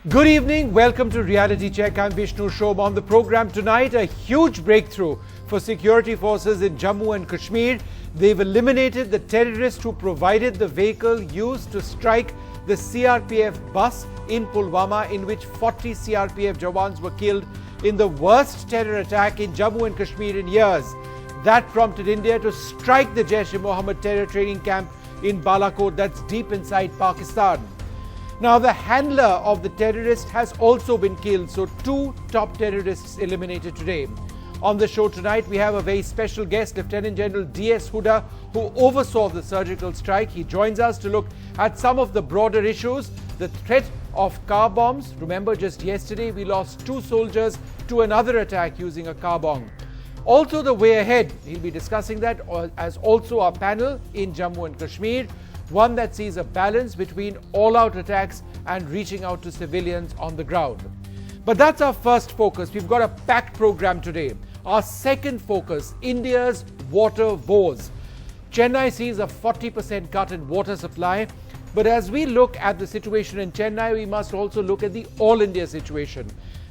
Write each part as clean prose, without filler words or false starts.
Good evening. Welcome to Reality Check. I'm Vishnu Shobh. On the program tonight, a huge breakthrough for security forces in Jammu and Kashmir. They've eliminated the terrorist who provided the vehicle used to strike the CRPF bus in Pulwama, in which 40 CRPF Jawans were killed in the worst terror attack in Jammu and Kashmir in years. That prompted India to strike the Jaish-e-Mohammed terror training camp in Balakot, that's deep inside Pakistan. Now, the handler of the terrorist has also been killed, so two top terrorists eliminated today. On the show tonight, we have a very special guest, Lieutenant General D.S. Hooda, who oversaw the surgical strike. He joins us to look at some of the broader issues, the threat of car bombs. Remember, just yesterday, we lost 2 soldiers to another attack using a car bomb. Also, the way ahead, he'll be discussing that as also our panel in Jammu and Kashmir, one that sees a balance between all-out attacks and reaching out to civilians on the ground. But that's our first focus. We've got a packed program today. Our second focus, India's water woes. Chennai sees a 40% cut in water supply. But as we look at the situation in Chennai, we must also look at the all-India situation.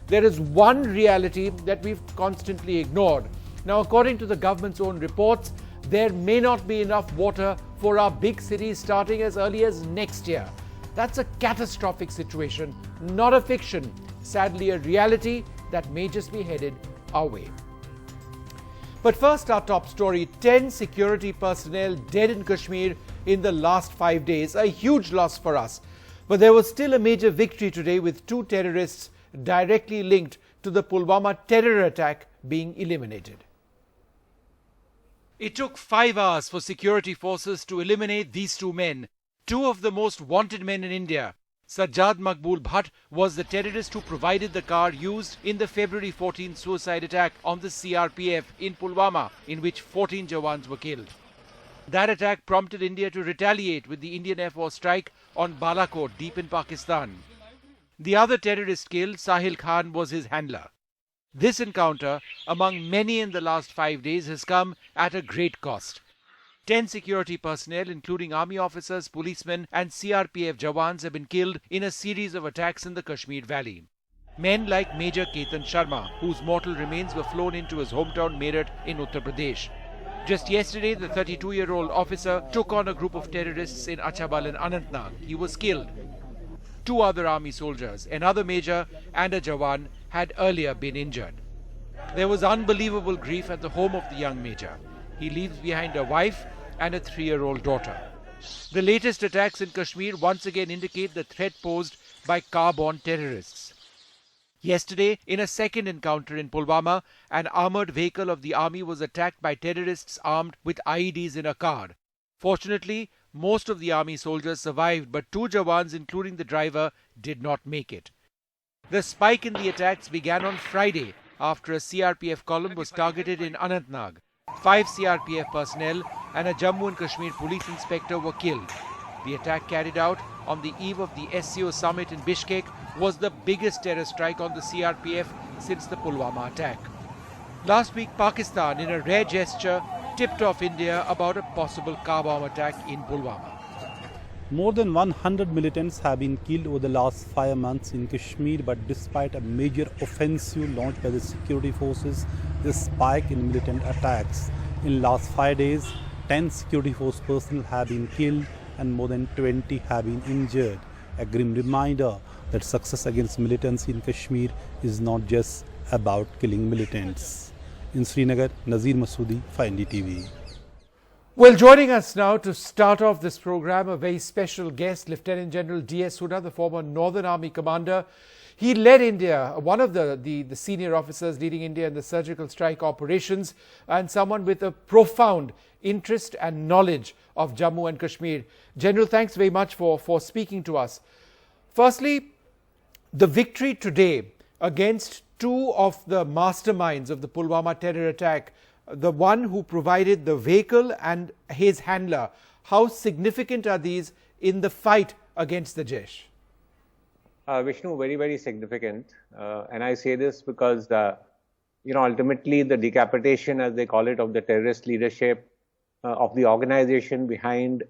There is one reality that we've constantly ignored. Now, according to the government's own reports, there may not be enough water for our big cities starting as early as next year. That's a catastrophic situation, not a fiction. Sadly, a reality that may just be headed our way. But first, our top story, 10 security personnel dead in Kashmir in the last 5 days. A huge loss for us. But there was still a major victory today, with 2 terrorists directly linked to the Pulwama terror attack being eliminated. It took 5 hours for security forces to eliminate these 2 men, 2 of the most wanted men in India. Sajjad Maqbool Bhatt was the terrorist who provided the car used in the February 14 suicide attack on the CRPF in Pulwama, in which 14 Jawans were killed. That attack prompted India to retaliate with the Indian Air Force strike on Balakot, deep in Pakistan. The other terrorist killed, Sahil Khan, was his handler. This encounter, among many in the last 5 days, has come at a great cost. 10 security personnel, including army officers, policemen and CRPF Jawans, have been killed in a series of attacks in the Kashmir Valley. Men like Major Ketan Sharma, whose mortal remains were flown into his hometown Meerut in Uttar Pradesh. Just yesterday, the 32-year-old officer took on a group of terrorists in Achabal and Anantnag. He was killed. 2 other army soldiers, another major and a Jawan, had earlier been injured. There was unbelievable grief at the home of the young major. He leaves behind a wife and a 3-year-old daughter. The latest attacks in Kashmir once again indicate the threat posed by car-borne terrorists. Yesterday, in a second encounter in Pulwama, an armored vehicle of the army was attacked by terrorists armed with IEDs in a car. Fortunately, most of the army soldiers survived, but 2 Jawans, including the driver, did not make it. The spike in the attacks began on Friday after a CRPF column was targeted in Anantnag. 5 CRPF personnel and a Jammu and Kashmir police inspector were killed. The attack, carried out on the eve of the SCO summit in Bishkek, was the biggest terror strike on the CRPF since the Pulwama attack. Last week, Pakistan, in a rare gesture, tipped off India about a possible car bomb attack in Pulwama. More than 100 militants have been killed over the last 5 months in Kashmir, but despite a major offensive launched by the security forces, the spike in militant attacks. In last 5 days, 10 security force personnel have been killed and more than 20 have been injured. A grim reminder that success against militants in Kashmir is not just about killing militants. In Srinagar, Nazir Masoodi, 5NDTV. Well, joining us now to start off this program, a very special guest, Lieutenant General D.S. Hooda, the former Northern Army commander. He led India, one of the senior officers leading India in the surgical strike operations, and someone with a profound interest and knowledge of Jammu and Kashmir. General, thanks very much for speaking to us. Firstly, the victory today against 2 of the masterminds of the Pulwama terror attack, the one who provided the vehicle and his handler, how significant are these in the fight against the Jaish? Vishnu, very, very significant. And I say this because, ultimately the decapitation, as they call it, of the terrorist leadership of the organization behind,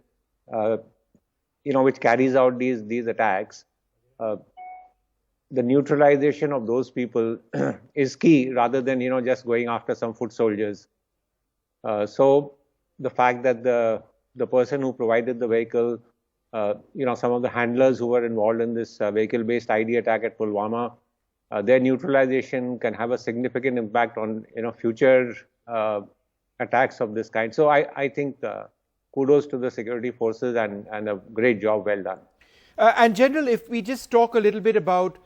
which carries out these attacks, the neutralization of those people is key rather than, just going after some foot soldiers. So the fact that the person who provided the vehicle, some of the handlers who were involved in this vehicle-based ID attack at Pulwama, their neutralization can have a significant impact on, future attacks of this kind. So I think kudos to the security forces and a great job well done. And General, if we just talk a little bit about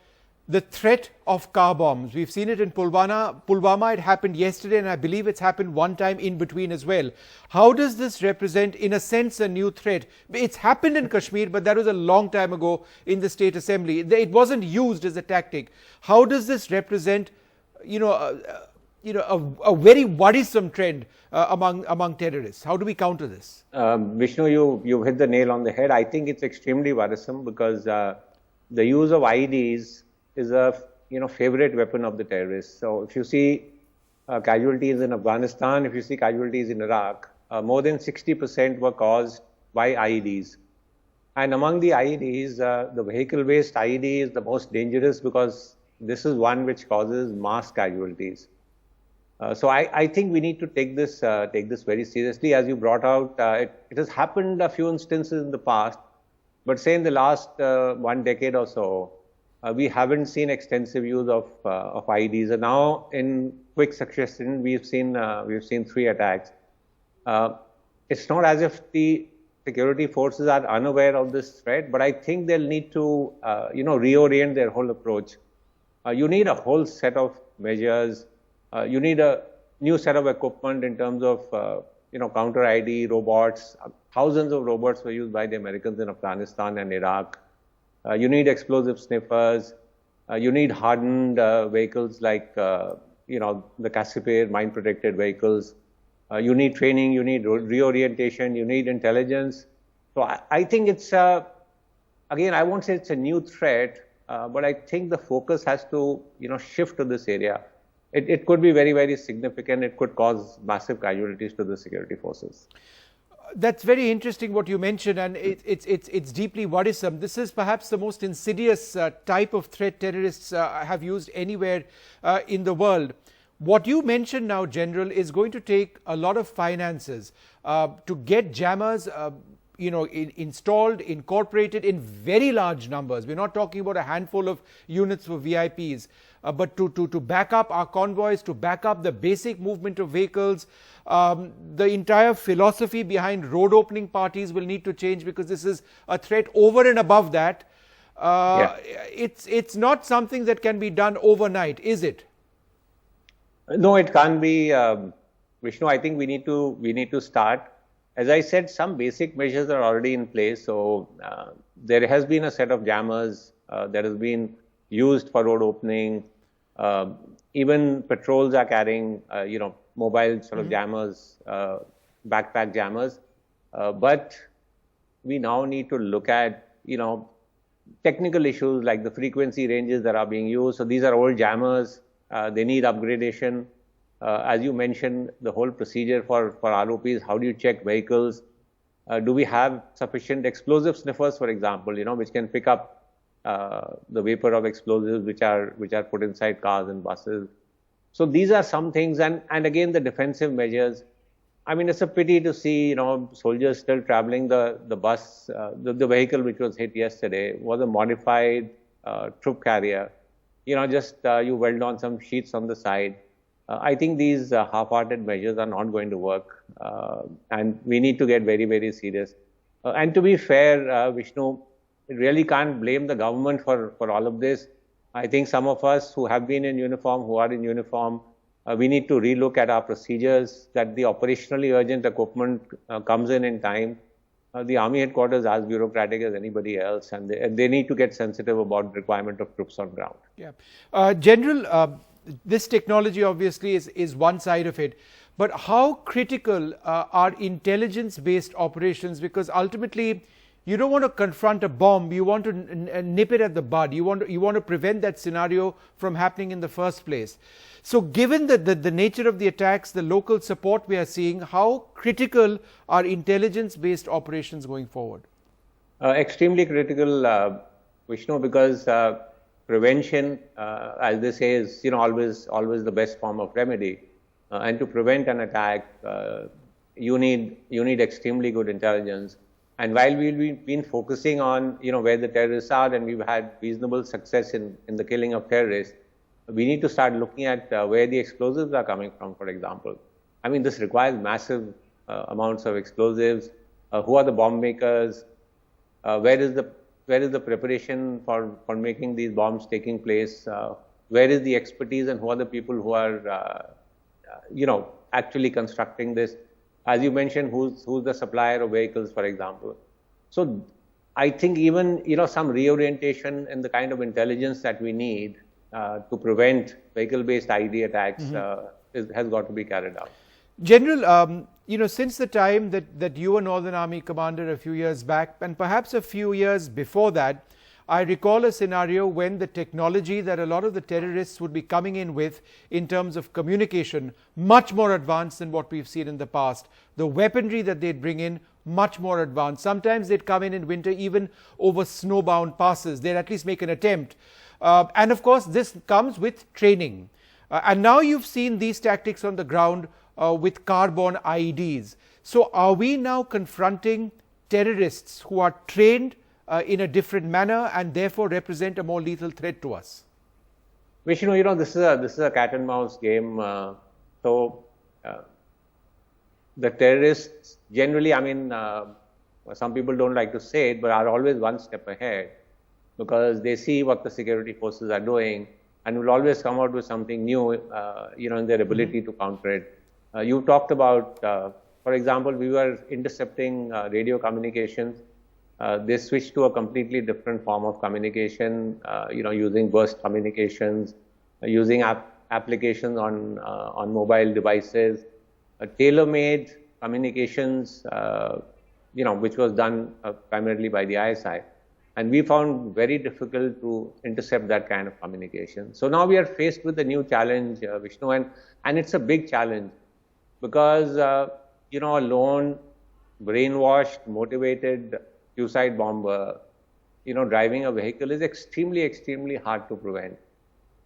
the threat of car bombs. We've seen it in Pulwama. It happened yesterday, and I believe it's happened one time in between as well. How does this represent, in a sense, a new threat? It's happened in Kashmir, but that was a long time ago in the State Assembly. It wasn't used as a tactic. How does this represent, a very worrisome trend among terrorists? How do we counter this? Vishnu, you hit the nail on the head. I think it's extremely worrisome because the use of IEDs is a favorite weapon of the terrorists. So if you see casualties in Afghanistan, if you see casualties in Iraq, more than 60% were caused by IEDs. And among the IEDs, the vehicle-based IED is the most dangerous because this is one which causes mass casualties. So I think we need to take this very seriously. As you brought out, it has happened a few instances in the past, but say in the last 1 decade or so, we haven't seen extensive use of IEDs. And now, in quick succession, we've seen 3 attacks. It's not as if the security forces are unaware of this threat, but I think they'll need to, reorient their whole approach. You need a whole set of measures. You need a new set of equipment in terms of, counter ID, robots. Thousands of robots were used by the Americans in Afghanistan and Iraq. You need explosive sniffers. You need hardened vehicles like, the Cassiopeia mine-protected vehicles. You need training. You need reorientation. You need intelligence. So I think it's, again, I won't say it's a new threat, but I think the focus has to, shift to this area. It could be very, very significant. It could cause massive casualties to the security forces. That's very interesting what you mentioned, and it's deeply worrisome. This is perhaps the most insidious type of threat terrorists have used anywhere in the world. What you mentioned now, General, is going to take a lot of finances to get jammers installed, incorporated in very large numbers. We're not talking about a handful of units for VIPs, but to back up our convoys, to back up the basic movement of vehicles. The entire philosophy behind road opening parties will need to change because this is a threat over and above that. It's not something that can be done overnight, is it? No, it can't be, Vishnu. I think we need to start. As I said, some basic measures are already in place. So there has been a set of jammers that has been used for road opening. Even patrols are carrying, mobile sort of jammers, backpack jammers. But we now need to look at, technical issues like the frequency ranges that are being used. So these are old jammers. They need upgradation. As you mentioned, the whole procedure for ROPs, how do you check vehicles? Do we have sufficient explosive sniffers, for example, which can pick up the vapor of explosives which are put inside cars and buses? So these are some things, and again the defensive measures. I mean, it's a pity to see soldiers still traveling. The bus, the vehicle which was hit yesterday was a modified troop carrier. You weld on some sheets on the side. I think these half-hearted measures are not going to work, and we need to get very, very serious. And to be fair, Vishnu, really can't blame the government for all of this. I think some of us who have been in uniform, who are in uniform, we need to relook at our procedures, that the operationally urgent equipment comes in time. The Army headquarters are as bureaucratic as anybody else, and they need to get sensitive about the requirement of troops on ground. Yeah. General, this technology obviously is one side of it, but how critical are intelligence-based operations? Because ultimately, you don't want to confront a bomb. You want to nip it at the bud. You want to prevent that scenario from happening in the first place. So given the nature of the attacks, the local support we are seeing, how critical are intelligence-based operations going forward? Extremely critical, Vishnu, because prevention, as they say, is always the best form of remedy. And to prevent an attack, you need extremely good intelligence. And while we've been focusing on where the terrorists are, and we've had reasonable success in the killing of terrorists, we need to start looking at where the explosives are coming from, for example. I mean, this requires massive amounts of explosives. Who are the bomb makers? Where is the preparation for making these bombs taking place? Where is the expertise, and who are the people who are actually constructing this? As you mentioned, who's the supplier of vehicles, for example. So I think even some reorientation in the kind of intelligence that we need to prevent vehicle-based ID attacks has got to be carried out. General, since the time that you were Northern Army commander a few years back, and perhaps a few years before that, I recall a scenario when the technology that a lot of the terrorists would be coming in with in terms of communication, much more advanced than what we've seen in the past. The weaponry that they'd bring in, much more advanced. Sometimes they'd come in winter even over snowbound passes. They'd at least make an attempt. And of course, this comes with training. And now you've seen these tactics on the ground with car-borne IEDs. So are we now confronting terrorists who are trained in a different manner and therefore represent a more lethal threat to us? Vishnu, this is a cat and mouse game. So the terrorists generally, I mean, some people don't like to say it, but are always one step ahead, because they see what the security forces are doing and will always come out with something new, in their ability to counter it. You talked about, for example, we were intercepting radio communications. They switched to a completely different form of communication, using burst communications, using applications on mobile devices, tailor-made communications, which was done primarily by the ISI. And we found very difficult to intercept that kind of communication. So now we are faced with a new challenge, Vishnu, and it's a big challenge, because, a lone, brainwashed, motivated suicide bomber, driving a vehicle is extremely, extremely hard to prevent.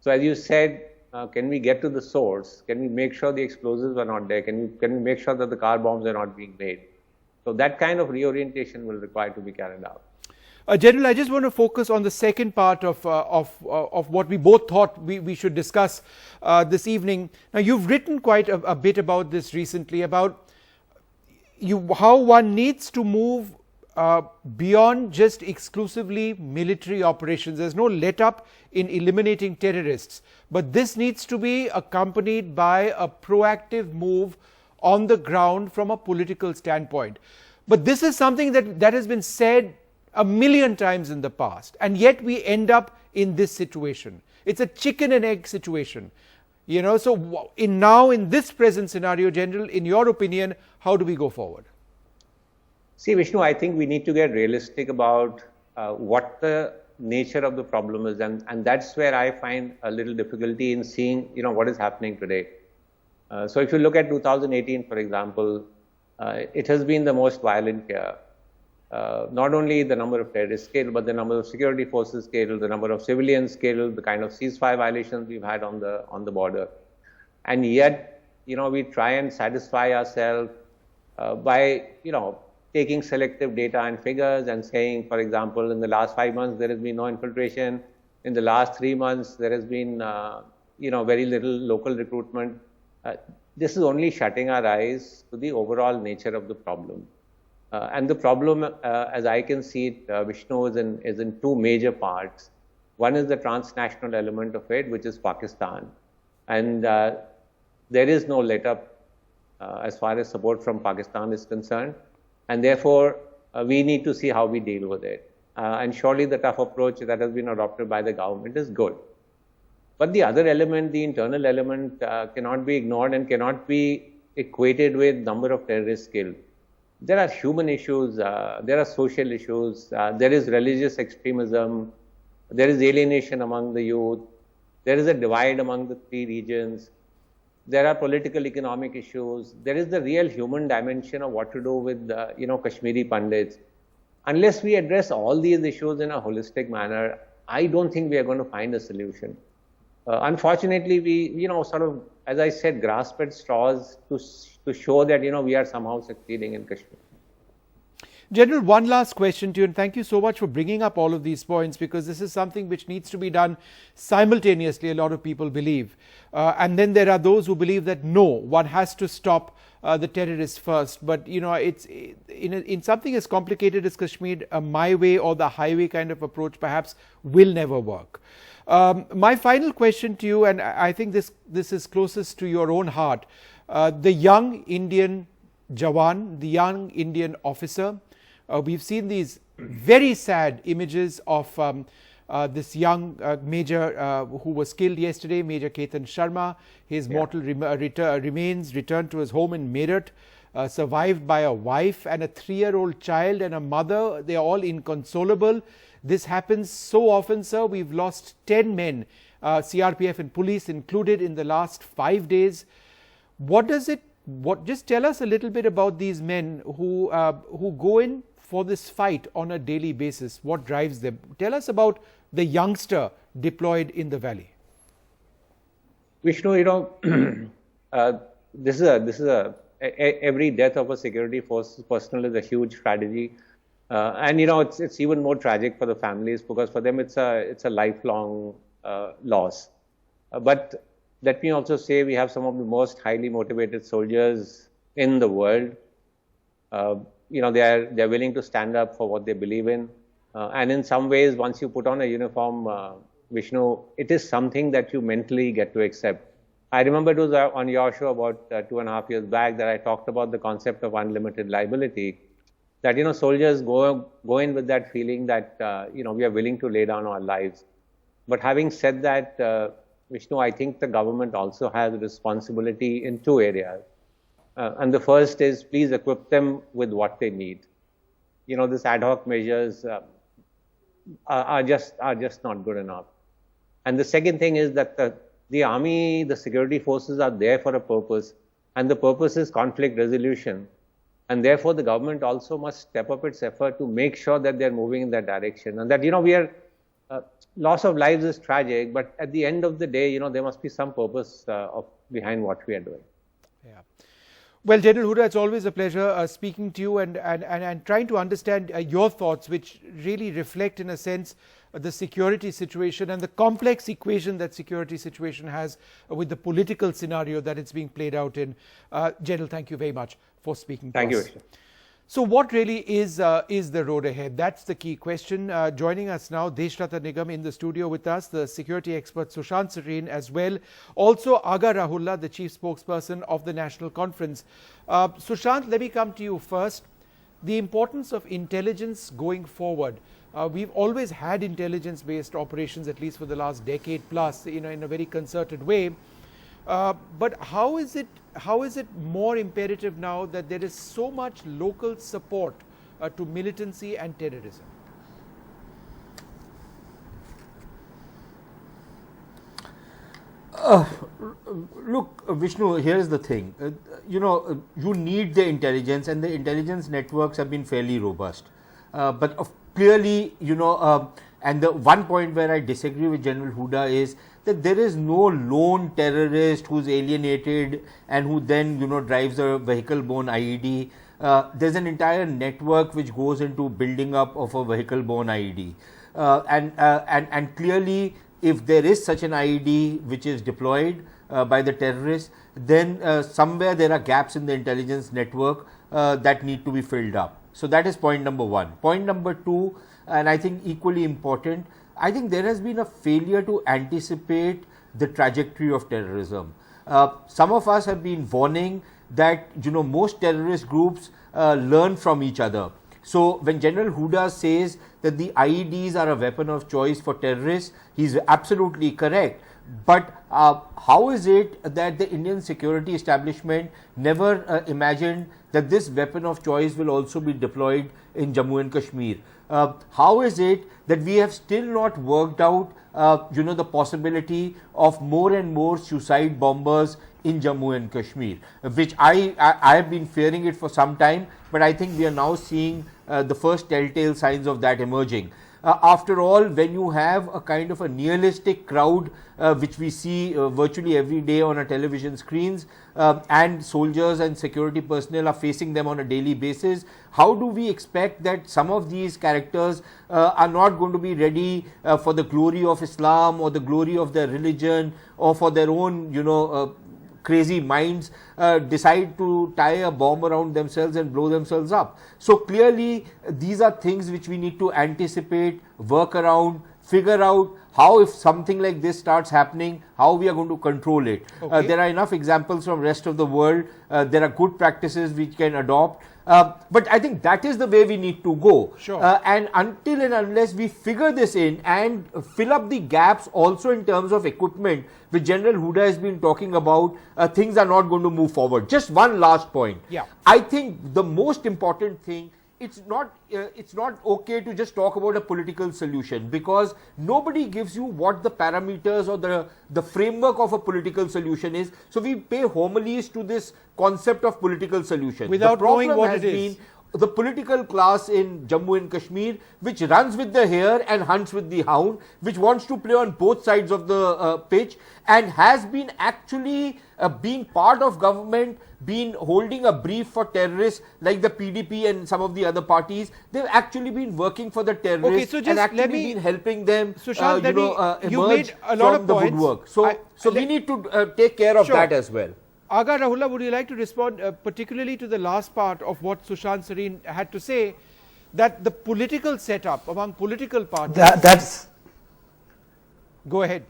So as you said, can we get to the source? Can we make sure the explosives are not there? Can we make sure that the car bombs are not being made? So that kind of reorientation will require to be carried out. General, I just want to focus on the second part of what we both thought we should discuss this evening. Now, you've written quite a bit about this recently, about how one needs to move beyond just exclusively military operations. There's no let up in eliminating terrorists, but this needs to be accompanied by a proactive move on the ground from a political standpoint. But this is something that has been said a million times in the past, and yet we end up in this situation. It's a chicken and egg situation. So in this present scenario, General, in your opinion, how do we go forward? See, Vishnu, I think we need to get realistic about what the nature of the problem is, and that's where I find a little difficulty in seeing, what is happening today. So if you look at 2018, for example, it has been the most violent year. Not only the number of terrorists killed, but the number of security forces killed, the number of civilians killed, the kind of ceasefire violations we've had on the border. And yet, we try and satisfy ourselves by, taking selective data and figures and saying, for example, in the last 5 months, there has been no infiltration. In the last 3 months, there has been, very little local recruitment. This is only shutting our eyes to the overall nature of the problem. And the problem, as I can see it, Vishnu, is in two major parts. One is the transnational element of it, which is Pakistan. And there is no let-up as far as support from Pakistan is concerned. And therefore, we need to see how we deal with it. And surely the tough approach that has been adopted by the government is good. But the other element, the internal element, cannot be ignored and cannot be equated with number of terrorists killed. There are human issues, there are social issues, there is religious extremism, there is alienation among the youth, there is a divide among the three regions, there are political economic issues, there is the real human dimension of what to do with Kashmiri Pandits. Unless we address all these issues in a holistic manner, I don't think we are going to find a solution. Unfortunately, we, sort of, as I said, grasp at straws to show that, we are somehow succeeding in Kashmir. General, one last question to you, and thank you so much for bringing up all of these points, because this is something which needs to be done simultaneously, a lot of people believe. And then there are those who believe that no, one has to stop the terrorists first. But, it's in something as complicated as Kashmir, a my way or the highway kind of approach perhaps will never work. My final question to you, and I think this is closest to your own heart, the young Indian Jawan, the young Indian officer. We've seen these very sad images of this young major who was killed yesterday, Major Ketan Sharma. His mortal remains returned to his home in Meerut, survived by a wife and a 3-year-old child and a mother. They are all inconsolable. This happens so often, sir. We've lost 10 men, CRPF and police included, in the last 5 days. Just tell us a little bit about these men who go in for this fight on a daily basis. What drives them? Tell us about the youngster deployed in the valley. Vishnu, this is every death of a security force personnel is a huge tragedy, and it's even more tragic for the families, because for them it's a lifelong loss. But let me also say we have some of the most highly motivated soldiers in the world. They're willing to stand up for what they believe in, and in some ways, once you put on a uniform, Vishnu, it is something that you mentally get to accept. I remember it was on your show about 2.5 years back that I talked about the concept of unlimited liability. That soldiers go in with that feeling that we are willing to lay down our lives. But having said that, Vishnu, I think the government also has a responsibility in 2 areas. And the first is, please equip them with what they need. These ad hoc measures are just not good enough. And the second thing is that the army, the security forces are there for a purpose, and the purpose is conflict resolution. And therefore, the government also must step up its effort to make sure that they're moving in that direction. And that, loss of lives is tragic, but at the end of the day, there must be some purpose behind what we are doing. Yeah. Well, General Hooda, it's always a pleasure speaking to you and trying to understand your thoughts, which really reflect, in a sense, the security situation and the complex equation that security situation has with the political scenario that it's being played out in. General, thank you very much for speaking to us. Thank you. So what really is the road ahead? That's the key question. Joining us now, Deshrata Nigam in the studio with us, the security expert Sushant Sareen as well. Also Agha Rahullah, the chief spokesperson of the National Conference. Sushant, let me come to you first. The importance of intelligence going forward. We've always had intelligence-based operations, at least for the last decade plus, in a very concerted way. But how is it more imperative now that there is so much local support to militancy and terrorism? Look, Vishnu, here's the thing. You need the intelligence, and the intelligence networks have been fairly robust. But clearly, and the one point where I disagree with General Hooda is that there is no lone terrorist who's alienated and who then, drives a vehicle-borne IED. There's an entire network which goes into building up of a vehicle-borne IED. And clearly, if there is such an IED which is deployed by the terrorists, then somewhere there are gaps in the intelligence network that need to be filled up. So that is point number one. Point number two, and I think equally important, I think there has been a failure to anticipate the trajectory of terrorism. Some of us have been warning that most terrorist groups learn from each other. So when General Hooda says that the IEDs are a weapon of choice for terrorists, he's absolutely correct. But how is it that the Indian security establishment never imagined that this weapon of choice will also be deployed in Jammu and Kashmir? How is it that we have still not worked out the possibility of more and more suicide bombers in Jammu and Kashmir, which I have been fearing it for some time, but I think we are now seeing the first telltale signs of that emerging. After all, when you have a kind of a nihilistic crowd which we see virtually every day on our television screens, and soldiers and security personnel are facing them on a daily basis, how do we expect that some of these characters are not going to be ready for the glory of Islam or the glory of their religion or for their own, crazy minds, decide to tie a bomb around themselves and blow themselves up? So clearly these are things which we need to anticipate, work around, figure out how, if something like this starts happening, how we are going to control it. Okay. There are enough examples from rest of the world. There are good practices we can adopt. But I think that is the way we need to go. Sure. And until and unless we figure this in and fill up the gaps also in terms of equipment, which General Huda has been talking about, things are not going to move forward. Just one last point. Yeah. I think the most important thing, it's not okay to just talk about a political solution, because nobody gives you what the parameters or the framework of a political solution is. So we pay homilies to this concept of political solution without knowing what has it is. been the political class in Jammu and Kashmir, which runs with the hare and hunts with the hound, which wants to play on both sides of the pitch, and has been actually being part of government, been holding a brief for terrorists like the PDP and some of the other parties. They've actually been working for the terrorists, Okay, so just and let actually me- been helping them Sushant, let me- you emerge made a lot from of the points. woodwork. So we let- need to take care of Sure. that as well. Aga Rahullah, would you like to respond particularly to the last part of what Sushant Sareen had to say, that the political setup among political parties... That's Go ahead.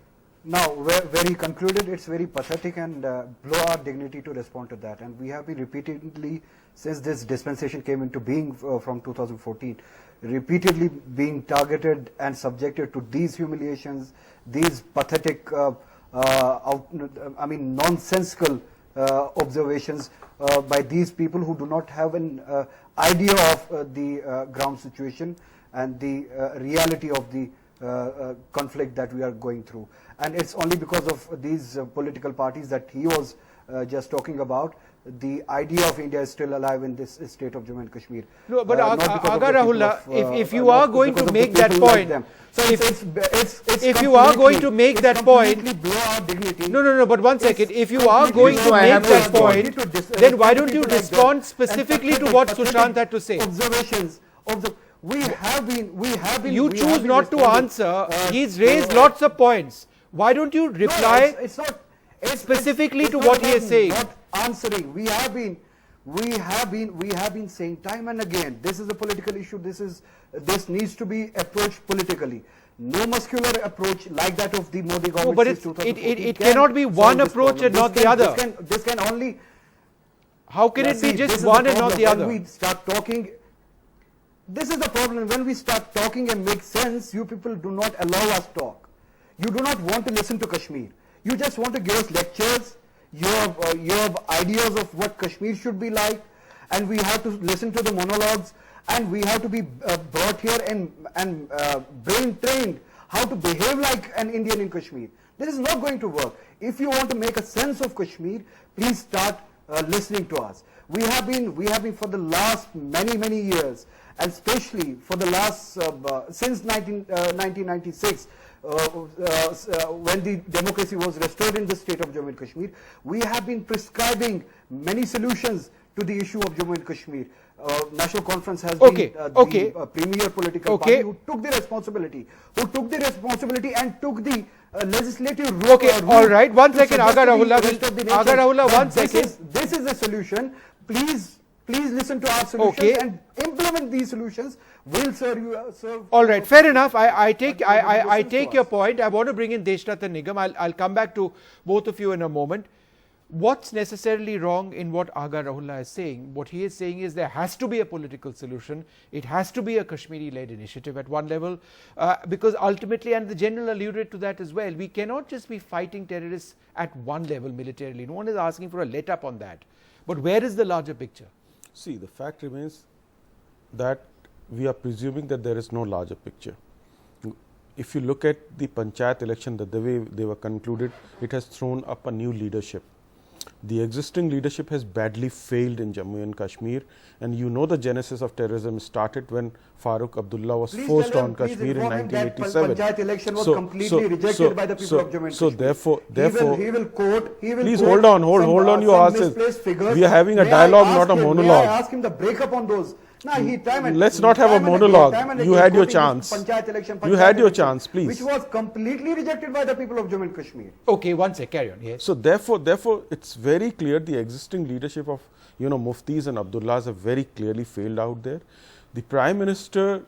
now where he concluded, it's very pathetic and below our dignity to respond to that. And we have been repeatedly, since this dispensation came into being from 2014, repeatedly being targeted and subjected to these humiliations, these pathetic, nonsensical observations by these people who do not have an idea of the ground situation and the reality of the conflict that we are going through. And it's only because of these political parties that he was just talking about. The idea of India is still alive in this state of Jammu and Kashmir. No, but not because of Aga the people Rahullah, of, if you not are going because to of the make that people like point, them. So it's if you are going to make it's that point- completely below our dignity. No, but one second. If you are completely going to below our make that dignity point, to then why don't you people like respond that. specifically And to what pathetic Sushant had to say? Observations of the we have been. You we choose have been not to responding, answer. He's raised lots of points. Why don't you No, reply? it's not. specifically it's to not what he about is saying. Not answering. We have been saying time and again, this is a political issue. This needs to be approached politically. No muscular approach like that of the Modi government. No, but since it 2014 it can cannot be solve one this approach problem. and not This the can- other. This can only. How can it be See, just this is one the and not problem. the When other? we start talking, this is the problem. When we start talking and make sense, you people do not allow us talk. You do not want to listen to Kashmir. You just want to give us lectures. You have ideas of what Kashmir should be like, and we have to listen to the monologues, and we have to be brought here and brain trained how to behave like an Indian in Kashmir. This is not going to work. If you want to make a sense of Kashmir, please start listening to us. We have been for the last many years, and especially for the last since 1996. When the democracy was restored in the state of Jammu and Kashmir, we have been prescribing many solutions to the issue of Jammu and Kashmir. National Conference has been the premier political party who took the responsibility, and took the legislative role. Okay, all right. One second, Aga Rahullah, one second. This is a solution. Please listen to our solutions and implement these solutions. Will serve. All right, fair enough. I take your point. I want to bring in Deshnath and Nigam. I'll come back to both of you in a moment. What's necessarily wrong in what Aga Rahullah is saying? What he is saying is there has to be a political solution. It has to be a Kashmiri-led initiative at one level, because ultimately, and the General alluded to that as well, we cannot just be fighting terrorists at one level militarily. No one is asking for a let-up on that. But where is the larger picture? See, the fact remains that we are presuming that there is no larger picture. If you look at the Panchayat election, the way they were concluded, it has thrown up a new leadership. The existing leadership has badly failed in Jammu and Kashmir, and you know the genesis of terrorism started when Farooq Abdullah was Please forced tell on him, please Kashmir in inform him that 1987. Panchayat election was completely rejected by the people of Jammu and so Kashmir. therefore, he will quote. Please hold on, hold on your horses. We are having a dialogue, not a monologue. May I ask him the breakup on those? Let's not have a monologue. You had your chance. You had your chance, please. Which was completely rejected by the people of Jammu and Kashmir. Okay, one sec, carry on. Yes. So therefore, it's very clear the existing leadership of Muftis and Abdullahs have very clearly failed out there. The Prime Minister,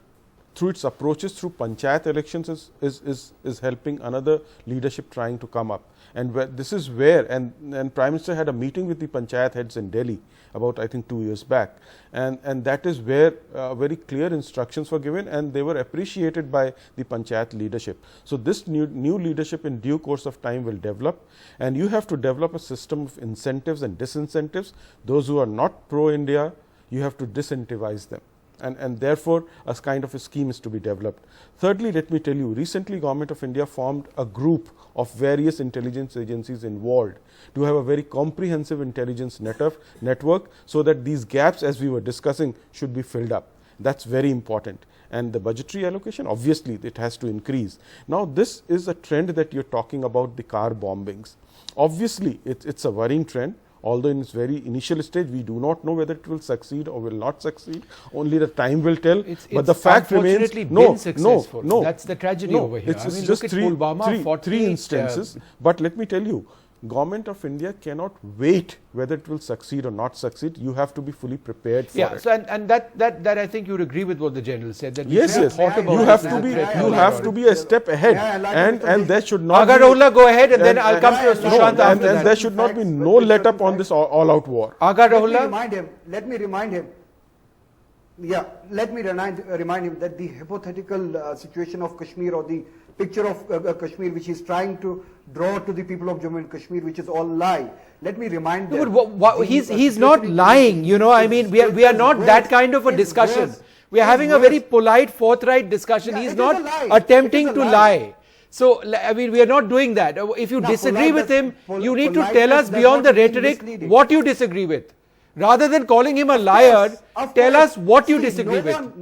through its approaches through Panchayat elections, is helping another leadership trying to come up. And this is where, and Prime Minister had a meeting with the Panchayat heads in Delhi about, I think, 2 years back, and that is where very clear instructions were given, and they were appreciated by the Panchayat leadership. So this new leadership in due course of time will develop, and you have to develop a system of incentives and disincentives. Those who are not pro-India, you have to disincentivize them. And therefore, a kind of a scheme is to be developed. Thirdly, let me tell you, recently Government of India formed a group of various intelligence agencies involved to have a very comprehensive intelligence network so that these gaps, as we were discussing, should be filled up. That's very important. And the budgetary allocation, obviously, it has to increase. Now, this is a trend that you're talking about, the car bombings. Obviously, it's a worrying trend. Although in its very initial stage, we do not know whether it will succeed or will not succeed. Only the time will tell. But the fact remains, no. That's the tragedy over here. It's just three instances. But let me tell you, Government of India cannot wait whether it will succeed or not succeed. You have to be fully prepared for it. So and that I think you would agree with what the General said. That yes. You have to be a step ahead, and there should not. Aga Rahullah, go ahead, and then I'll come to Sushant after that. And there should not be no let up on this all-out war. Aga Rahullah, let me remind him. Yeah, let me remind him that the hypothetical situation of Kashmir, or the picture of Kashmir which he's trying to draw to the people of Jammu and Kashmir, which is all lie. Let me remind them. He's not lying, I mean, we are not that kind of a discussion. We are having a very polite, forthright discussion. He's not attempting to lie. So, I mean, we are not doing that. If you disagree with him, you need to tell us beyond the rhetoric what you disagree with. Rather than calling him a liar, tell us what you disagree with.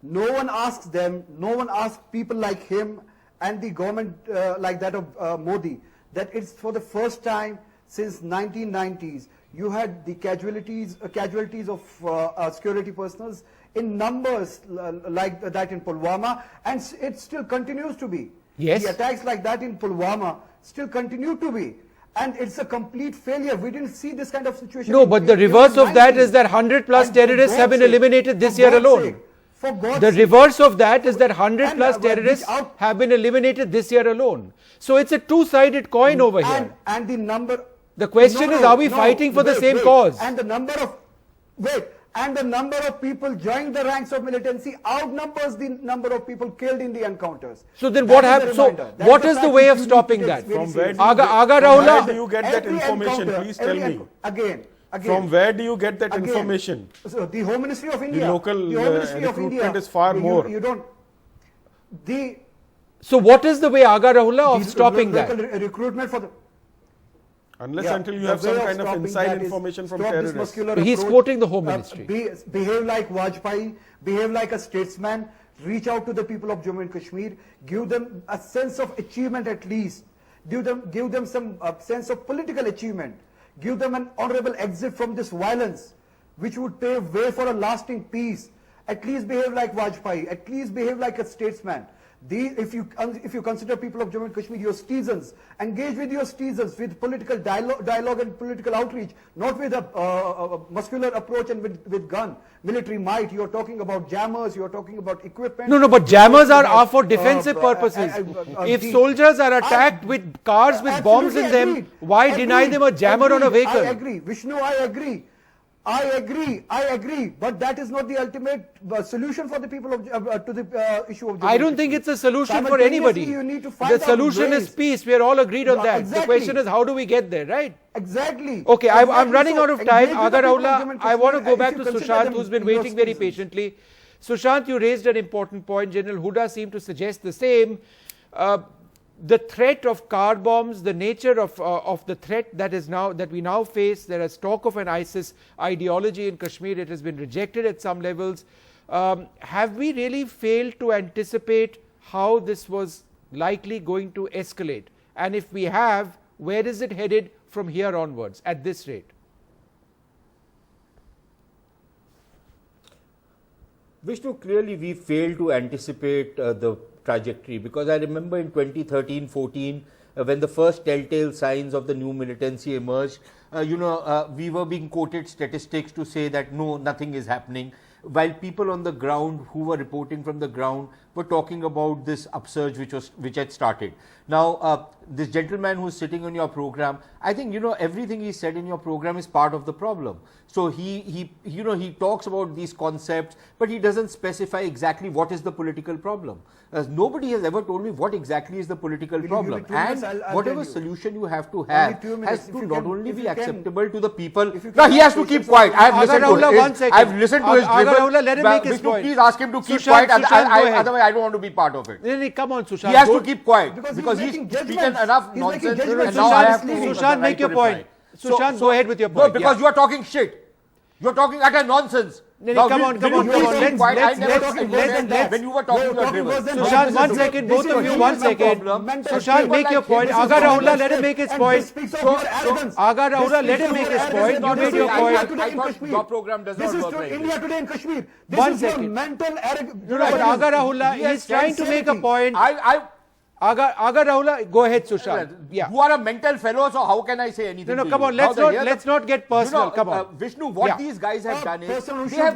No one asks them, no one asks people like him and the government like that of Modi, that it's for the first time since 1990s, you had the casualties of security personnel in numbers like that in Pulwama, and it still continues to be. Yes. The attacks like that in Pulwama still continue to be. And it's a complete failure. We didn't see this kind of situation. No, but the reverse of that is that 100 plus terrorists have been eliminated this year alone. The reverse of that is that 100 plus terrorists have been eliminated this year alone. So it's a two-sided coin over here. And the number... The question is, are we fighting for the same cause? And the number of people joining the ranks of militancy outnumbers the number of people killed in the encounters. So then what happens? So what is the way of stopping that? From where do you get that information? Please tell me. Again. From where do you get that information? So the Home Ministry of India. The local recruitment is far more. You don't. So what is the way, Aga Rahullah, of stopping that? Recruitment for the... Unless until you have some kind of inside information from terrorists. He's quoting the Home Ministry. Behave like Vajpayee, behave like a statesman, reach out to the people of Jammu and Kashmir, give them a sense of achievement at least, give them some sense of political achievement, give them an honorable exit from this violence, which would pave way for a lasting peace. At least behave like Vajpayee, at least behave like a statesman. If you consider people of Jammu and Kashmir your citizens, engage with your citizens with political dialogue and political outreach, not with a muscular approach and with gun, military might. You are talking about jammers, you are talking about equipment. No, but jammers are for defensive purposes. If soldiers are attacked with cars with bombs in them, why deny them a jammer on a vehicle? I agree, Vishnu, I agree, but that is not the ultimate solution for the people of to the issue of Jammu. I don't think it's a solution for anybody. The solution is peace. We are all agreed on that. Exactly. The question is, how do we get there, right? Exactly. Okay, I'm running out of time. Aga Rahullah, I want to go back to Sushant, who's been waiting very patiently. Sushant, you raised an important point. General Hooda seemed to suggest the same. the threat of car bombs, the nature of the threat that we now face. There is talk of an ISIS ideology in Kashmir. It has been rejected at some levels. Have we really failed to anticipate how this was likely going to escalate? And if we have, where is it headed from here onwards at this rate? Vishnu, clearly we failed to anticipate the trajectory, because I remember in 2013-14 when the first telltale signs of the new militancy emerged, we were being quoted statistics to say that no, nothing is happening, while people on the ground who were reporting from the ground were talking about this upsurge which had started. Now, this gentleman who is sitting on your program, I think everything he said in your program is part of the problem. So he talks about these concepts, but he doesn't specify exactly what is the political problem. Nobody has ever told me what exactly is the political problem, and whatever solution you have to have has to not only be acceptable to the people. Now he has to keep quiet. I have listened to his dribble. Let him make his point. Please ask him to keep quiet. Otherwise, I don't want to be part of it. No, come on, Sushant. He has to keep quiet because he's speaking enough nonsense. And now I have to Sushant, make your point. Sushant, go ahead with your point. No, because you are talking shit. You are talking utter nonsense. No, come on. When you were talking your dribble. Sushant, 1 second, both of you, 1 second. Sushant, make your point. Aga Rahullah, let him make his point. Aga Rahullah, let him make his point. You made your point. I thought your program does not work like India Today in Kashmir. This 1 is your second. mental arrogance. No, but Aga Rahullah is trying to make a point. Aga Rahullah, go ahead, Sushant. Yeah. You are a mental fellow, so how can I say anything? No, come on. Let's not get personal. Come on, Vishnu. What these guys have done is they have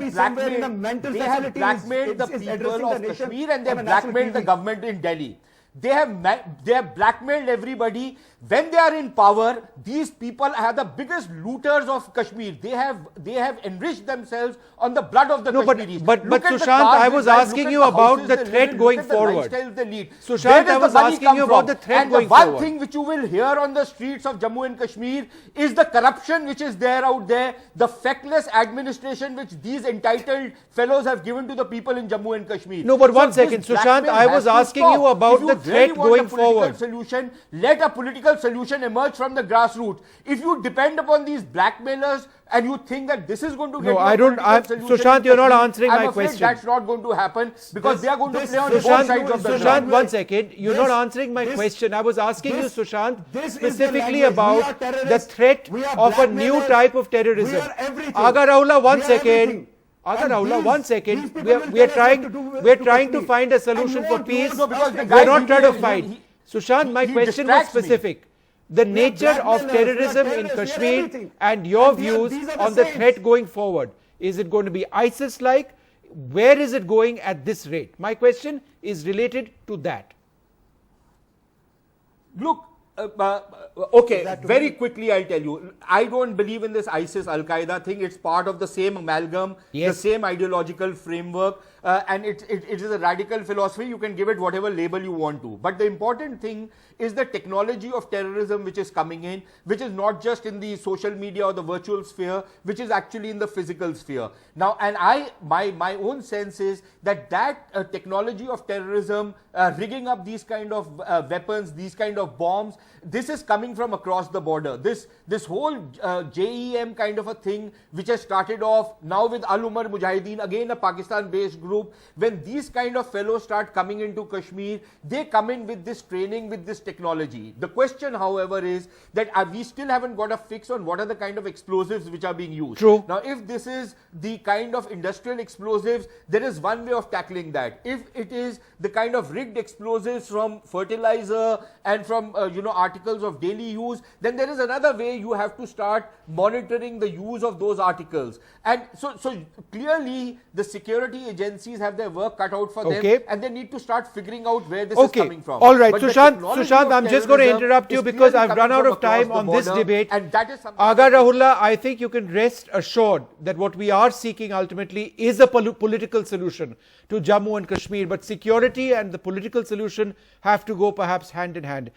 blackmailed the people of Kashmir, and they have blackmailed the government in Delhi. They have blackmailed everybody. When they are in power, these people are the biggest looters of Kashmir. They have enriched themselves on the blood of the Kashmiris. But Sushant, I was asking you about the threat going forward. Sushant, I was asking you about the threat going forward. And the one thing which you will hear on the streets of Jammu and Kashmir is the corruption which is there out there, the feckless administration which these entitled fellows have given to the people in Jammu and Kashmir. No, but 1 second, Sushant, I was asking you about the threat going forward. Solution, let a political solution emerge from the grassroots. If you depend upon these blackmailers and you think that this is going to get Sushant, you're not answering my question. That's not going to happen because they are going to play on both sides of the Sushant, 1 second. You're not answering my question. I was asking you, Sushant, specifically about the threat of a new type of terrorism. Aga Rahullah, 1 second. Aga Rahullah, 1 second. We are trying to find a solution for peace. We are not trying to fight. Sushant, my question was specific. The nature of terrorism in Kashmir and your views on the threat going forward. Is it going to be ISIS-like? Where is it going at this rate? My question is related to that. Look, okay, very quickly I'll tell you. I don't believe in this ISIS Al-Qaeda thing. It's part of the same amalgam, the same ideological framework, and it is a radical philosophy. You can give it whatever label you want to. But the important thing is the technology of terrorism which is coming in, which is not just in the social media or the virtual sphere, which is actually in the physical sphere. Now, and my own sense is that technology of terrorism, rigging up these kind of weapons, these kind of bombs, this is coming from across the border. This whole JEM kind of a thing, which has started off now with Al-Umar Mujahideen, again a Pakistan-based group. When these kind of fellows start coming into Kashmir, they come in with this training, with this technology. The question, however, is that we still haven't got a fix on what are the kind of explosives which are being used. True. Now, if this is the kind of industrial explosives, there is one way of tackling that. If it is the kind of rigged explosives from fertilizer and from articles of daily use, then there is another way. You have to start monitoring the use of those articles. And so clearly the security agencies have their work cut out for them, and they need to start figuring out where this is coming from. All right, Sushant, I'm just going to interrupt you because I've run out of time on this debate. And that is something. Aga Rahullah, I think you can rest assured that what we are seeking ultimately is a political solution to Jammu and Kashmir, but security and the political solution have to go perhaps hand in hand.